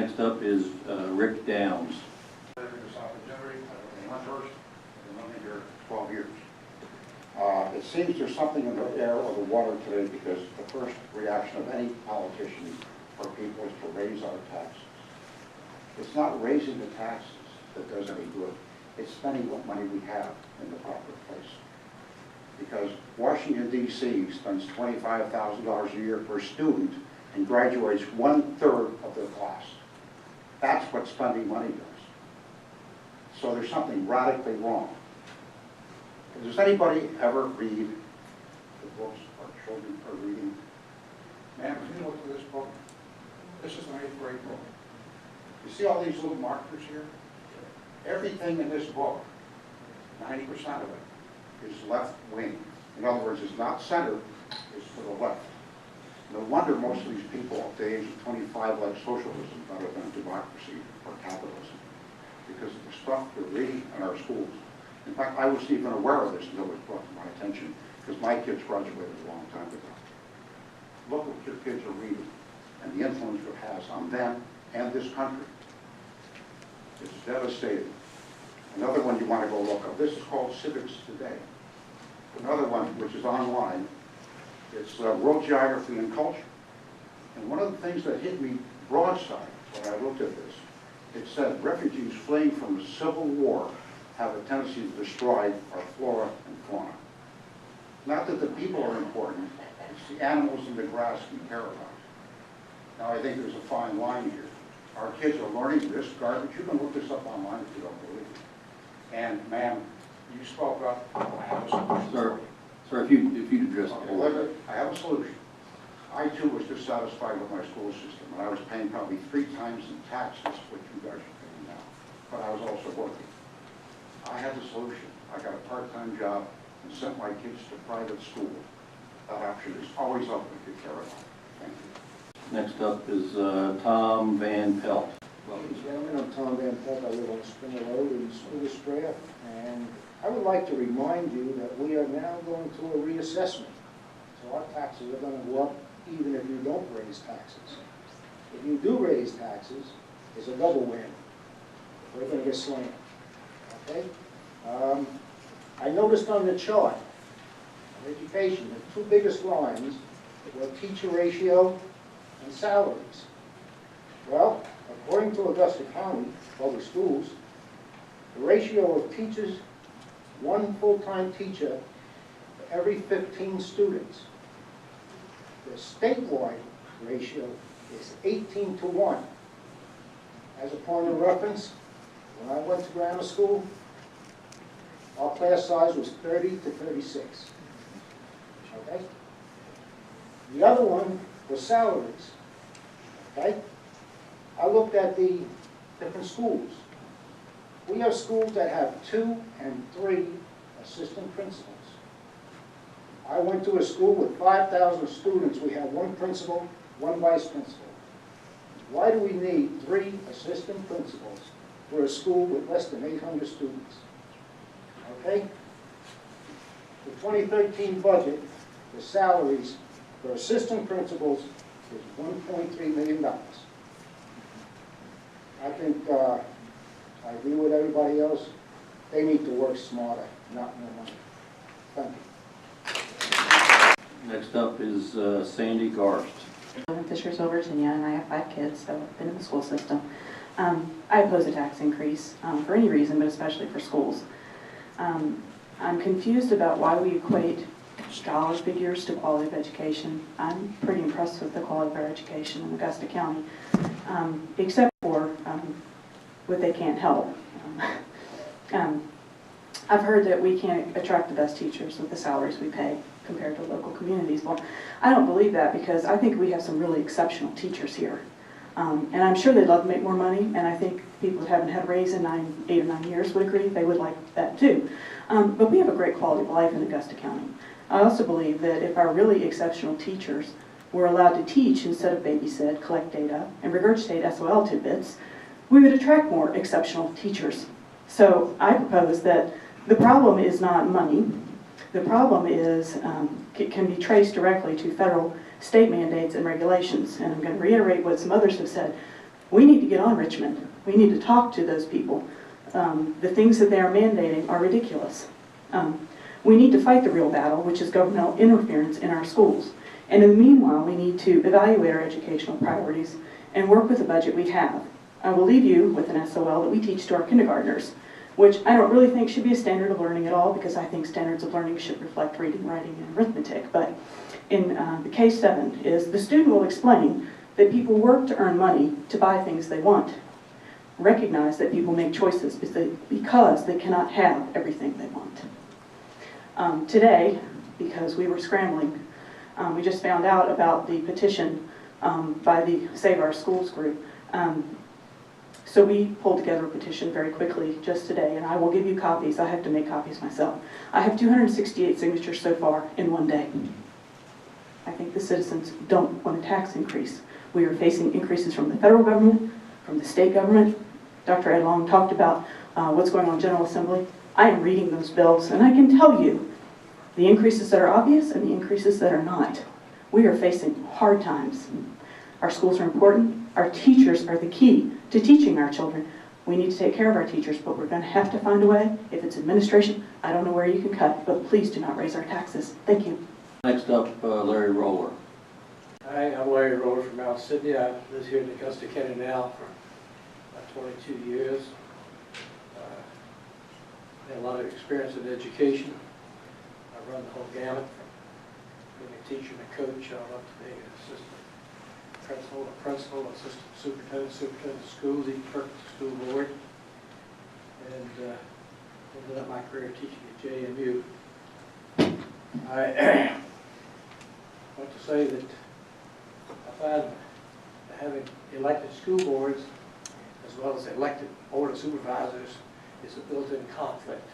Next up is Rick Downs. This opportunity. I went first. I've been here 12 years. It seems there's something in the air or the water today because the first reaction of any politician or people is to raise our taxes. It's not raising the taxes that does any good. It's spending what money we have in the proper place. Because Washington, D.C. spends $25,000 a year per student and graduates 1/3 of their class. That's what spending money does. So there's something radically wrong. Does anybody ever read the books our children are reading? Ma'am, have you looked at this book? This is an 8th grade book. You see all these little markers here? Everything in this book, 90% of it, is left wing. In other words, it's not centered, it's to the left. No wonder most of these people at the age of 25 like socialism better than democracy or capitalism, because of the stuff they're reading in our schools. In fact, I wasn't even aware of this until it was brought to my attention, because my kids graduated a long time ago. Look what your kids are reading and the influence it has on them and this country. It's devastating. Another one you want to go look up. This is called Civics Today. Another one, which is online, it's World Geography and Culture. And one of the things that hit me broadside when I looked at this, it said refugees fleeing from a civil war have a tendency to destroy our flora and fauna. Not that the people are important, it's the animals in the grass we care about. Now I think there's a fine line here. Our kids are learning this garbage. You can look this up online if you don't believe it. And ma'am, you spoke up. I have a solution. Sir, if you'd address that. I have a solution. I too was dissatisfied with my school system, and I was paying probably 3 times in taxes what you guys are paying now. But I was also working. I had the solution. I got a part-time job and sent my kids to private school. That option is always open if you care about it. Thank you. Next up is Tom Van Pelt. Ladies and gentlemen, I'm Tom Van Pelt. I live on Springer Road in Augusta, and I would like to remind you that we are now going through a reassessment. So our taxes are going to go up even if you don't raise taxes. If you do raise taxes, it's a double win. We're going to get slammed. Okay? I noticed on the chart of education, the 2 biggest lines were teacher ratio and salaries. Well, according to Augusta County Public Schools, the ratio of teachers, 1 full-time teacher for every 15 students. The statewide ratio is 18:1. As a point of reference, when I went to grammar school, our class size was 30 to 36. Okay? The other one was salaries. Okay? I looked at the different schools. We have schools that have 2 and 3 assistant principals. I went to a school with 5,000 students. We have 1 principal, 1 vice principal. Why do we need 3 assistant principals for a school with less than 800 students? Okay? The 2013 budget, the salaries for assistant principals is $1.3 million. I think, I agree with everybody else. They need to work smarter, not more money. Thank you. Next up is Sandy Garst. I live in Fishers over Virginia, and I have 5 kids, so I've been in the school system. I oppose a tax increase for any reason, but especially for schools. I'm confused about why we equate dollar figures to quality of education. I'm pretty impressed with the quality of our education in Augusta County, except for what they can't help. I've heard that we can't attract the best teachers with the salaries we pay compared to local communities. Well, I don't believe that, because I think we have some really exceptional teachers here. And I'm sure they'd love to make more money, and I think people that haven't had a raise in 8 or 9 years would agree they would like that too. But we have a great quality of life in Augusta County. I also believe that if our really exceptional teachers were allowed to teach instead of babysit, collect data, and regurgitate SOL tidbits, we would attract more exceptional teachers. So I propose that the problem is not money. The problem is, it can be traced directly to federal, state mandates and regulations. And I'm going to reiterate what some others have said. We need to get on Richmond. We need to talk to those people. The things that they are mandating are ridiculous. We need to fight the real battle, which is governmental interference in our schools. And in the meanwhile, we need to evaluate our educational priorities and work with the budget we have. I will leave you with an SOL that we teach to our kindergartners, which I don't really think should be a standard of learning at all, because I think standards of learning should reflect reading, writing, and arithmetic. But in the K7 is the student will explain that people work to earn money to buy things they want. Recognize that people make choices because they cannot have everything they want. Today, because we were scrambling, we just found out about the petition by the Save Our Schools group. So we pulled together a petition very quickly just today, and I will give you copies. I have to make copies myself. I have 268 signatures so far in one day. I think the citizens don't want a tax increase. We are facing increases from the federal government, from the state government. Dr. Ed Long talked about what's going on in General Assembly. I am reading those bills, and I can tell you the increases that are obvious and the increases that are not. We are facing hard times. Our schools are important. Our teachers are the key to teaching our children. We need to take care of our teachers, but we're going to have to find a way. If it's administration, I don't know where you can cut, but please do not raise our taxes. Thank you. Next up, Larry Roller. Hi, I'm Larry Roller from Mount Sydney. I've lived here in Augusta County now for about 22 years. Had a lot of experience in education. I run the whole gamut from being a teacher and a coach all up to being an assistant principal, assistant superintendent of schools, even clerk of the school board. And ended up my career teaching at JMU. I want to say that I find that having elected school boards as well as elected board of supervisors is a built-in conflict.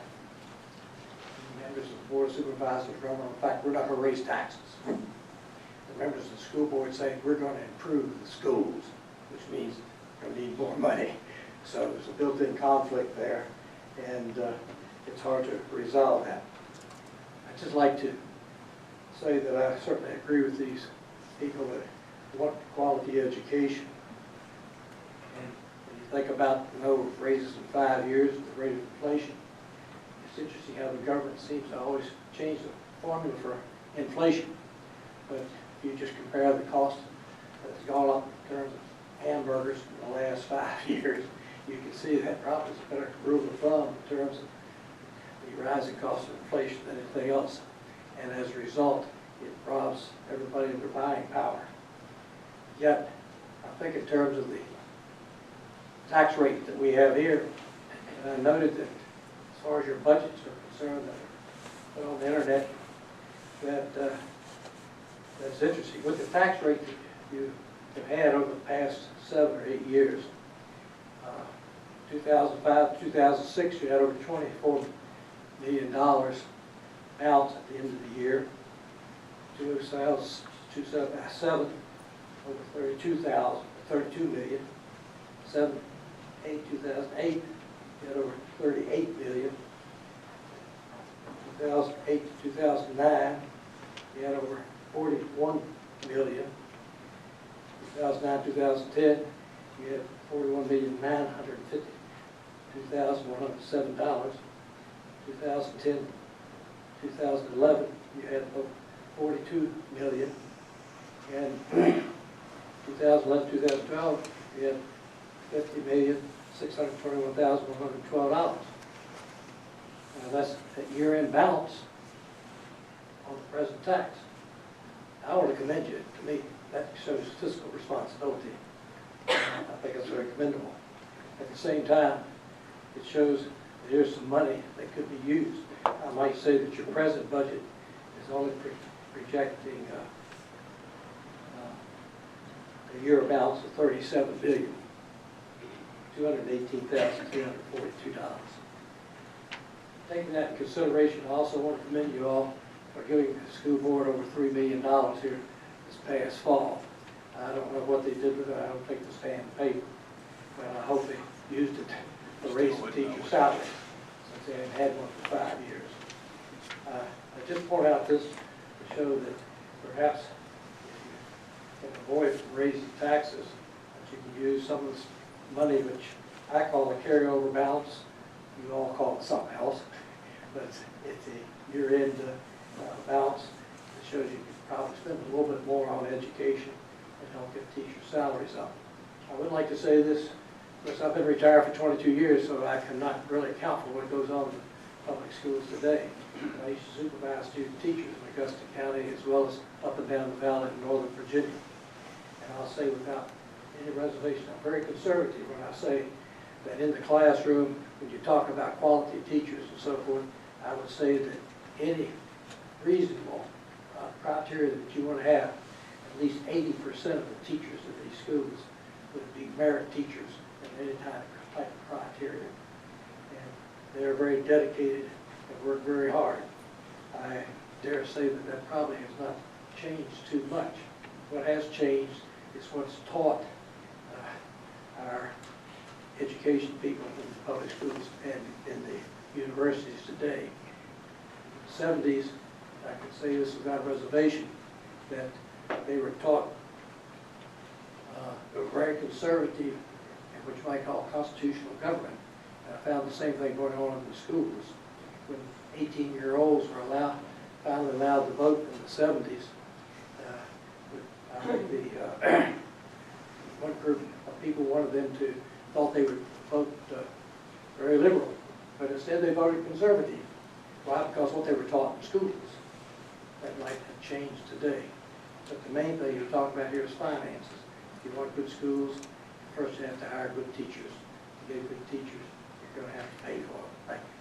Members of the board of supervisors run on the fact we're not going to raise taxes. The members of the school board say we're going to improve the schools, which means we're going to need more money. So there's a built-in conflict there, and it's hard to resolve that. I'd just like to say that I certainly agree with these people that want quality education. And when you think about no raises in 5 years, the rate of inflation, it's interesting how the government seems to always change the formula for inflation. But if you just compare the cost that's gone up in terms of hamburgers in the last 5 years, you can see that probably is a better rule of thumb in terms of the rising cost of inflation than anything else. And as a result, it robs everybody of their buying power. Yet, I think in terms of the tax rate that we have here, and I noted that as far as your budgets are concerned that are put on the internet, that that's interesting. With the tax rate that you have had over the past 7 or 8 years, 2005 to 2006, you had over $24 million balance at the end of the year. 2007, over 32 million. 2008, you had over 38 million. 2008 to 2009, you had over 41 million. 2009, 2010, you had $41,952,107. 2010, 2011, you had about 42 million. And 2011, 2012, you had $50,621,112. Now that's a year-end balance on the present tax. I want to commend you. To me, that shows fiscal responsibility. I think it's very commendable. At the same time, it shows that here's some money that could be used. I might say that your present budget is only projecting a year balance of $37,218,342. Taking that in consideration, I also want to commend you all for giving the school board over $3 million here this past fall. I don't know what they did with it. I don't think they stand in paper, but I hope they used it to raise the teacher's salary since they haven't had one for 5 years. I just point out this to show that perhaps if you can avoid raising taxes, you can use some of this money, which I call a carryover balance, you all call it something else, but it's a year-end balance that shows you could probably spend a little bit more on education and help get teacher salaries up. I would like to say this, of course, I've been retired for 22 years, so I cannot really account for what goes on in public schools today. I used to supervise student teachers in Augusta County as well as up and down the valley in Northern Virginia. And I'll say without any reservation, I'm very conservative when I say that in the classroom, when you talk about quality teachers and so forth, I would say that any reasonable criteria that you want to have, at least 80% of the teachers in these schools would be merit teachers in any type of criteria. And they're very dedicated and work very hard. I dare say that that probably has not changed too much. What has changed is what's taught our education people in the public schools and in the universities today. In the 70s, I can say this without reservation, that they were taught very conservative, and what you might call constitutional government. And I found the same thing going on in the schools. When 18-year-olds were finally allowed to vote in the 70s, I think the one group of people wanted them to, thought they would vote very liberal, but instead they voted conservative. Why? Because what they were taught in schools. That might have changed today. But the main thing you're talking about here is finances. If you want good schools, first you have to hire good teachers. To get good teachers, you're going to have to pay for them. Thank you.